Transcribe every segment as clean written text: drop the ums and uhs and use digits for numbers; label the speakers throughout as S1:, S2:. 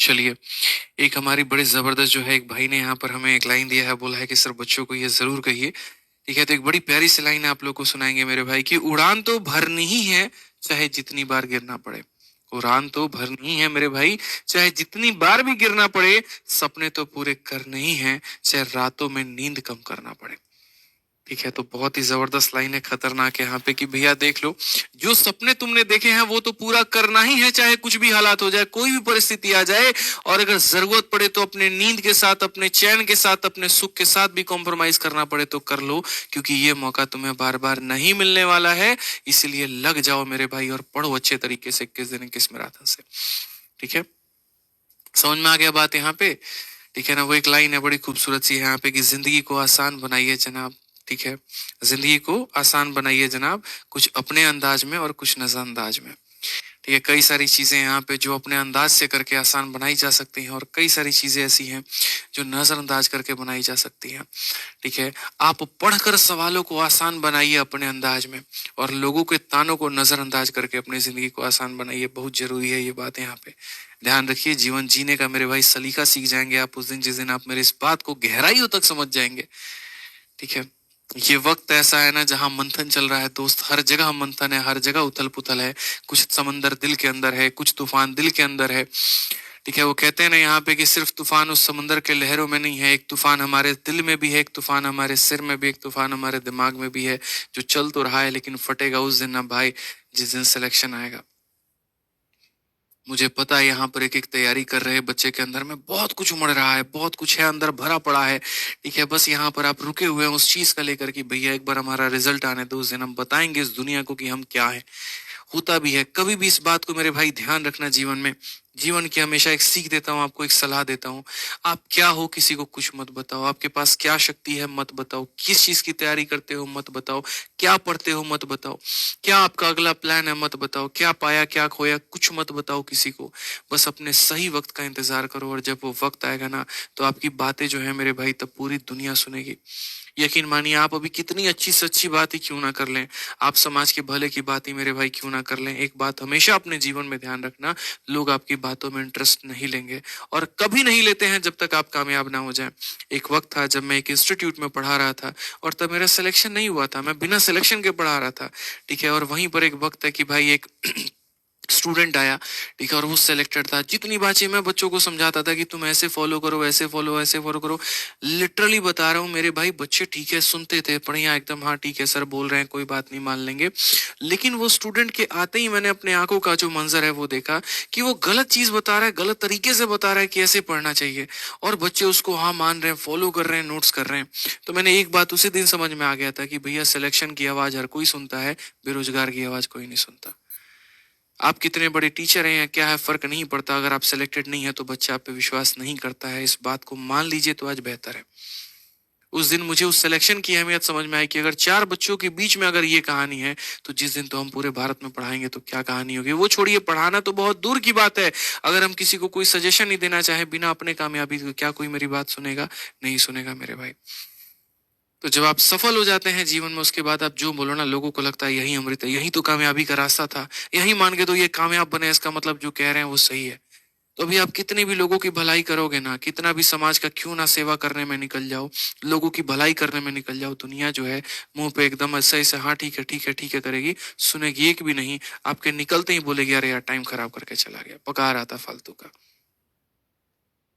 S1: चलिए, एक हमारी बड़ी ज़बरदस्त जो है एक भाई ने यहाँ पर हमें एक लाइन दिया है, बोला है कि सर बच्चों को ये ज़रूर कहिए। ठीक है, तो एक बड़ी प्यारी सी लाइन आप लोग को सुनाएँगे मेरे भाई कि उड़ान तो भरनी ही है, चाहे जितनी बार गिरना पड़े। उड़ान तो भरनी ही है मेरे भाई, चाहे जितनी बार भी गिरना पड़े, सपने तो पूरे करने ही हैं, चाहे रातों में नींद कम करना पड़े। ठीक है, तो बहुत ही जबरदस्त लाइन है, खतरनाक है यहाँ पे कि भैया देख लो, जो सपने तुमने देखे हैं वो तो पूरा करना ही है, चाहे कुछ भी हालात हो जाए, कोई भी परिस्थिति आ जाए। और अगर जरूरत पड़े तो अपने नींद के साथ, अपने चैन के साथ, अपने सुख के साथ भी कॉम्प्रोमाइज करना पड़े तो कर लो, क्योंकि ये मौका तुम्हें बार बार नहीं मिलने वाला है। इसलिए लग जाओ मेरे भाई और पढ़ो अच्छे तरीके से, किस दिन किस मैराथन से। ठीक है, समझ में आ गया बात यहाँ पे? ठीक है ना, वो एक लाइन है बड़ी खूबसूरत सी है यहाँ पे कि जिंदगी को आसान बनाइए जनाब। ठीक है, जिंदगी को आसान बनाइए जनाब, कुछ अपने अंदाज में और कुछ नजरअंदाज में। ठीक है, कई सारी चीजें यहाँ पे जो अपने अंदाज से करके आसान बनाई जा सकती हैं, और कई सारी चीजें ऐसी हैं जो नजरअंदाज करके बनाई जा सकती हैं। ठीक है, आप पढ़कर सवालों को आसान बनाइए अपने अंदाज में, और लोगों के तानों को नजरअंदाज करके अपनी जिंदगी को आसान बनाइए। बहुत जरूरी है ये बात यहाँ पे, ध्यान रखिए। जीवन जीने का मेरे भाई सलीका सीख जाएंगे आप उस दिन, जिस दिन आप मेरे इस बात को गहराइयों तक समझ जाएंगे। ठीक है, ये वक्त ऐसा है ना जहां मंथन चल रहा है दोस्त, हर जगह मंथन है, हर जगह उथल पुथल है। कुछ समंदर दिल के अंदर है, कुछ तूफान दिल के अंदर है। ठीक है, वो कहते हैं ना यहाँ पे कि सिर्फ तूफान उस समंदर के लहरों में नहीं है, एक तूफान हमारे दिल में भी है, एक तूफान हमारे सिर में भी, एक तूफान हमारे दिमाग में भी है, जो चल तो रहा है लेकिन फटेगा उस दिन ना भाई, जिस दिन सिलेक्शन आएगा। मुझे पता है यहाँ पर एक एक तैयारी कर रहे बच्चे के अंदर में बहुत कुछ उमड़ रहा है, बहुत कुछ है अंदर भरा पड़ा है। ठीक है, बस यहाँ पर आप रुके हुए हैं उस चीज का लेकर कि भैया एक बार हमारा रिजल्ट आने दो, उस दिन हम बताएंगे इस दुनिया को कि हम क्या है। होता भी है, कभी भी इस बात को मेरे भाई ध्यान रखना जीवन में। जीवन की हमेशा एक सीख देता हूँ आपको, एक सलाह देता हूँ। आप क्या हो किसी को कुछ मत बताओ, आपके पास क्या शक्ति है मत बताओ, किस चीज की तैयारी करते हो मत बताओ, क्या पढ़ते हो मत बताओ, क्या आपका अगला प्लान है मत बताओ, क्या पाया क्या खोया कुछ मत बताओ किसी को। बस अपने सही वक्त का इंतजार करो, और जब वो वक्त आएगा ना, तो आपकी बातें जो है मेरे भाई तब पूरी दुनिया सुनेगी। यकीन मानिए, आप अभी कितनी अच्छी से अच्छी बात ही क्यों ना कर लें, आप समाज के भले की बात ही मेरे भाई क्यों ना कर लें, एक बात हमेशा अपने जीवन में ध्यान रखना, लोग आपकी बातों में इंटरेस्ट नहीं लेंगे, और कभी नहीं लेते हैं जब तक आप कामयाब ना हो जाएं। एक वक्त था जब मैं एक इंस्टीट्यूट में पढ़ा रहा था, और तब मेरा सिलेक्शन नहीं हुआ था, मैं बिना सिलेक्शन के पढ़ा रहा था। ठीक है, और वहीं पर एक वक्त है कि भाई एक स्टूडेंट आया। ठीक है, और वो सिलेक्टेड था। जितनी बातें मैं बच्चों को समझाता था कि तुम ऐसे फॉलो करो, ऐसे फॉलो करो, लिटरली बता रहा हूँ मेरे भाई, बच्चे ठीक है सुनते थे, बढ़िया एकदम, हाँ ठीक है सर बोल रहे हैं कोई बात नहीं मान लेंगे। लेकिन वो स्टूडेंट के आते ही मैंने अपने आंखों का जो मंजर है वो देखा कि वो गलत चीज बता रहा है, गलत तरीके से बता रहा है कि ऐसे पढ़ना चाहिए, और बच्चे उसको हाँ मान रहे हैं, फॉलो कर रहे हैं, नोट्स कर रहे हैं। तो मैंने एक बात उसी दिन समझ में आ गया था कि भैया सिलेक्शन की आवाज हर कोई सुनता है, बेरोजगार की आवाज कोई नहीं सुनता। आप कितने बड़े टीचर हैं या क्या है फर्क नहीं पड़ता, अगर आप सिलेक्टेड नहीं है तो बच्चा आप पे विश्वास नहीं करता है, इस बात को मान लीजिए तो आज बेहतर है। उस दिन मुझे उस सिलेक्शन की अहमियत समझ में आई कि अगर चार बच्चों के बीच में अगर ये कहानी है, तो जिस दिन तो हम पूरे भारत में पढ़ाएंगे तो क्या कहानी होगी। वो छोड़िए, पढ़ाना तो बहुत दूर की बात है, अगर हम किसी को कोई सजेशन नहीं देना चाहे बिना अपने कामयाबी के, क्या कोई मेरी बात सुनेगा? नहीं सुनेगा मेरे भाई। तो जब आप सफल हो जाते हैं जीवन में, उसके बाद आप जो बोलो ना, लोगों को लगता है यही अमृत है, यही तो कामयाबी का रास्ता था, यही मान के तो ये कामयाब बने, इसका मतलब जो कह रहे हैं वो सही है। तो अभी आप कितनी भी लोगों की भलाई करोगे ना, कितना भी समाज का क्यों ना सेवा करने में निकल जाओ, लोगों की भलाई करने में निकल जाओ, दुनिया जो है मुंह पे एकदम ऐसे ऐसे हाँ ठीक है ठीक है ठीक है करेगी, सुनेगी एक भी नहीं। आपके निकलते ही बोलेगी अरे यार टाइम खराब करके चला गया, पका रहा था फालतू का।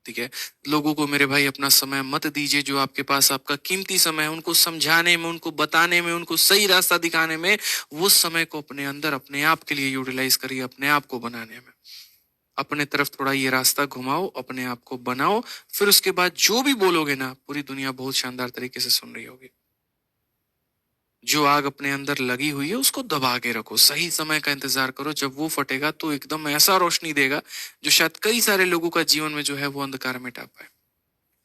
S1: ठीक है, लोगों को मेरे भाई अपना समय मत दीजिए, जो आपके पास आपका कीमती समय है उनको समझाने में, उनको बताने में, उनको सही रास्ता दिखाने में, वो समय को अपने अंदर अपने आप के लिए यूटिलाइज करिए, अपने आप को बनाने में। अपने तरफ थोड़ा ये रास्ता घुमाओ, अपने आप को बनाओ, फिर उसके बाद जो भी बोलोगे ना, पूरी दुनिया बहुत शानदार तरीके से सुन रही होगी। जो आग अपने अंदर लगी हुई है उसको दबा के रखो, सही समय का इंतजार करो, जब वो फटेगा तो एकदम ऐसा रोशनी देगा जो शायद कई सारे लोगों का जीवन में जो है वो अंधकार मिटा पाए।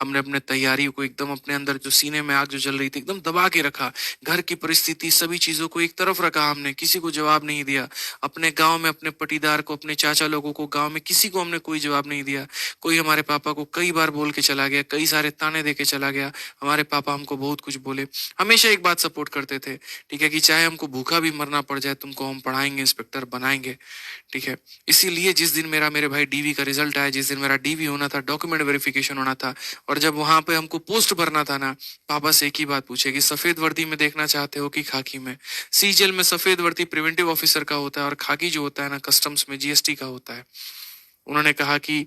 S1: हमने अपने तैयारी को एकदम अपने अंदर जो सीने में आग जो जल रही थी एकदम दबा के रखा। घर की परिस्थिति सभी चीज़ों को एक तरफ रखा हमने, किसी को जवाब नहीं दिया। अपने गाँव में अपने पटीदार को, अपने चाचा लोगों को, गाँव में किसी को हमने कोई जवाब नहीं दिया। कोई हमारे पापा को कई बार बोल के चला गया, कई सारे ताने दे के चला गया। हमारे पापा हमको बहुत कुछ बोले। हमेशा एक बात सपोर्ट करते थे, ठीक है, कि चाहे हमको भूखा भी मरना पड़ जाए, तुमको हम पढ़ाएँगे, इंस्पेक्टर बनाएँगे, ठीक है। इसीलिए जिस दिन मेरे भाई डीवी का रिजल्ट आया, जिस दिन मेरा डीवी होना था, डॉक्यूमेंट वेरिफिकेशन होना था, और जब वहां पे हमको पोस्ट भरना था ना, पापा से एक ही बात पूछे कि सफेद वर्दी में देखना चाहते हो कि खाकी में। सीजल में सफेद वर्दी प्रिवेंटिव ऑफिसर का होता है और खाकी जो होता है ना, कस्टम्स में जीएसटी का होता है। उन्होंने कहा कि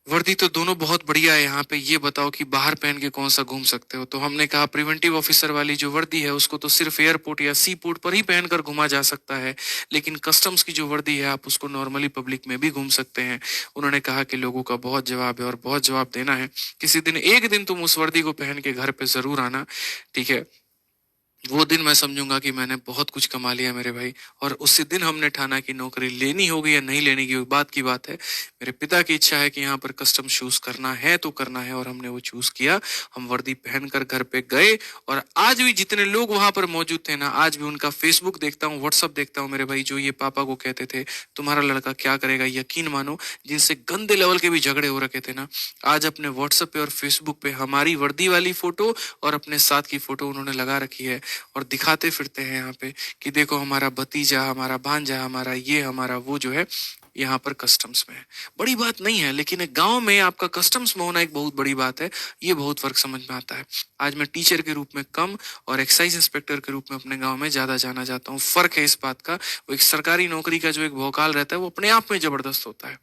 S1: वर्दी तो दोनों बहुत बढ़िया है, यहाँ पे ये बताओ कि बाहर पहन के कौन सा घूम सकते हो। तो हमने कहा प्रिवेंटिव ऑफिसर वाली जो वर्दी है उसको तो सिर्फ एयरपोर्ट या सी पोर्ट पर ही पहनकर घुमा जा सकता है, लेकिन कस्टम्स की जो वर्दी है आप उसको नॉर्मली पब्लिक में भी घूम सकते हैं। उन्होंने कहा कि लोगों का बहुत जवाब है और बहुत जवाब देना है। किसी दिन, एक दिन तुम उस वर्दी को पहन के घर पे जरूर आना, ठीक है। वो दिन मैं समझूंगा कि मैंने बहुत कुछ कमा लिया मेरे भाई। और उसी दिन हमने ठाना कि नौकरी लेनी होगी या नहीं लेने की बात की बात है। मेरे पिता की इच्छा है कि यहाँ पर कस्टम चूज करना है तो करना है, और हमने वो चूज किया। हम वर्दी पहनकर घर पे गए, और आज भी जितने लोग वहां पर मौजूद थे ना, आज भी उनका फेसबुक देखता हूँ, व्हाट्सअप देखता हूँ मेरे भाई, जो ये पापा को कहते थे तुम्हारा लड़का क्या करेगा, यकीन मानो जिनसे गंदे लेवल के भी झगड़े हो रखे थे ना, आज अपने व्हाट्सएप पे और फेसबुक पे हमारी वर्दी वाली फोटो और अपने साथ की फोटो उन्होंने लगा रखी है, और दिखाते फिरते हैं यहाँ पे कि देखो हमारा भतीजा, हमारा भांजा, हमारा ये, हमारा वो जो है यहाँ पर कस्टम्स में है। बड़ी बात नहीं है, लेकिन एक गांव में आपका कस्टम्स में होना एक बहुत बड़ी बात है। ये बहुत फर्क समझ में आता है। आज मैं टीचर के रूप में कम और एक्साइज इंस्पेक्टर के रूप में अपने गांव में ज्यादा जाना जाता हूँ। फर्क है इस बात का। वो एक सरकारी नौकरी का जो एक भौकाल रहता है वो अपने आप में जबरदस्त होता है।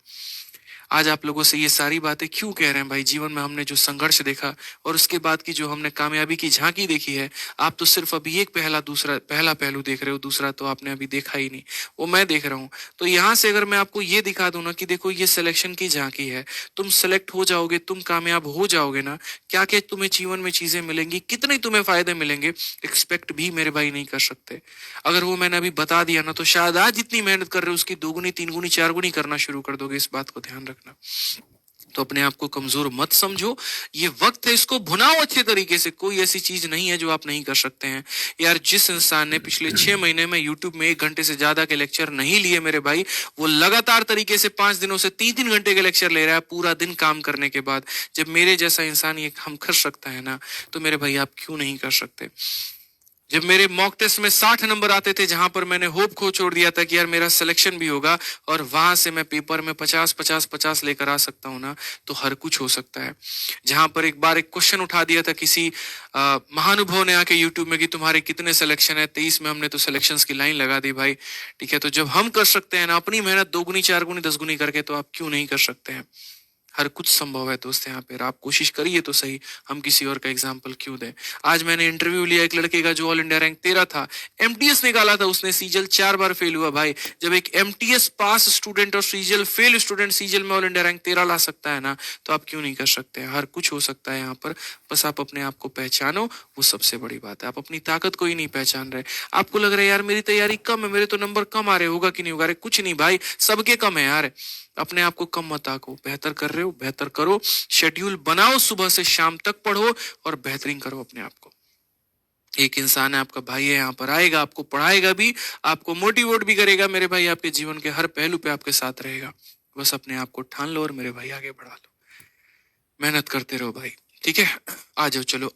S1: आज आप लोगों से ये सारी बातें क्यों कह रहे हैं भाई? जीवन में हमने जो संघर्ष देखा और उसके बाद की जो हमने कामयाबी की झांकी देखी है, आप तो सिर्फ अभी एक पहला पहलू देख रहे हो, दूसरा तो आपने अभी देखा ही नहीं, वो मैं देख रहा हूँ। तो यहाँ से अगर मैं आपको ये दिखा दूं ना कि देखो ये सिलेक्शन की झांकी है, तुम सेलेक्ट हो जाओगे, तुम कामयाब हो जाओगे ना, क्या क्या तुम्हें जीवन में चीजें मिलेंगी, कितने तुम्हें फायदे मिलेंगे, एक्सपेक्ट भी मेरे भाई नहीं कर सकते। अगर वो मैंने अभी बता दिया ना, तो शायद आज जितनी मेहनत कर रहे हो उसकी दोगुनी, तीन गुनी, चार गुनी करना शुरू कर दोगे। इस बात को ध्यान रखना। तो अपने आप को कमजोर मत समझो। ये वक्त है, इसको भुनाओ अच्छे तरीके से। कोई ऐसी चीज नहीं है जो आप नहीं कर सकते हैं। यार जिस इंसान ने पिछले 6 महीने में यूट्यूब में 1 घंटे से ज्यादा के लेक्चर नहीं लिए मेरे भाई, वो लगातार तरीके से 5 दिनों से 3-3 घंटे के लेक्चर ले रहा है पूरा दिन काम करने के बाद। जब मेरे जैसा इंसान ये काम कर सकता है ना, तो मेरे भाई आप क्यों नहीं कर सकते? जब मेरे मॉक टेस्ट में 60 नंबर आते थे, जहां पर मैंने होप खो छोड़ दिया था कि यार मेरा सिलेक्शन भी होगा, और वहां से मैं पेपर में 50-50-50 लेकर आ सकता हूं ना, तो हर कुछ हो सकता है। जहां पर एक बार एक क्वेश्चन उठा दिया था किसी महानुभव ने आके यूट्यूब में कि तुम्हारे कितने सिलेक्शन है, 23 में, हमने तो सिलेक्शन की लाइन लगा दी भाई। ठीक है, तो जब हम कर सकते हैं ना अपनी मेहनत 2 गुनी, 4 गुनी, 10 गुनी करके, तो आप क्यों नहीं कर सकते हैं? हर कुछ संभव है दोस्त यहाँ पे। आप कोशिश करिए तो सही। हम किसी और का एग्जाम्पल क्यों दें? आज मैंने इंटरव्यू लिया एक लड़के का जो ऑल इंडिया रैंक 13 था, एमटीएस निकाला था उसने, सीजल 4 बार फेल हुआ भाई। जब एक एमटीएस पास स्टूडेंट और सीजल फेल स्टूडेंट सीजल में ऑल इंडिया रैंक 13 ला सकता है ना, तो आप क्यों नहीं कर सकते हैं? हर कुछ हो सकता है यहाँ पर। बस आप अपने आप को पहचानो, वो सबसे बड़ी बात है। आप अपनी ताकत को ही नहीं पहचान रहे। आपको लग रहा है यार मेरी तैयारी कम है, मेरे तो नंबर कम आ रहे, होगा कि नहीं होगा। अरे कुछ नहीं भाई, सबके कम है यार। अपने आप को कम मत आको। बेहतर कर रहे हो, बेहतर करो। शेड्यूल बनाओ, सुबह से शाम तक पढ़ो और बेहतरीन करो अपने आप को। एक इंसान है, आपका भाई है, यहाँ पर आएगा, आपको पढ़ाएगा भी, आपको मोटिवेट भी करेगा मेरे भाई, आपके जीवन के हर पहलू पे आपके साथ रहेगा। बस अपने आप को ठान लो और मेरे भाई आगे बढ़ा लो। मेहनत करते रहो भाई, ठीक है? आ जाओ, चलो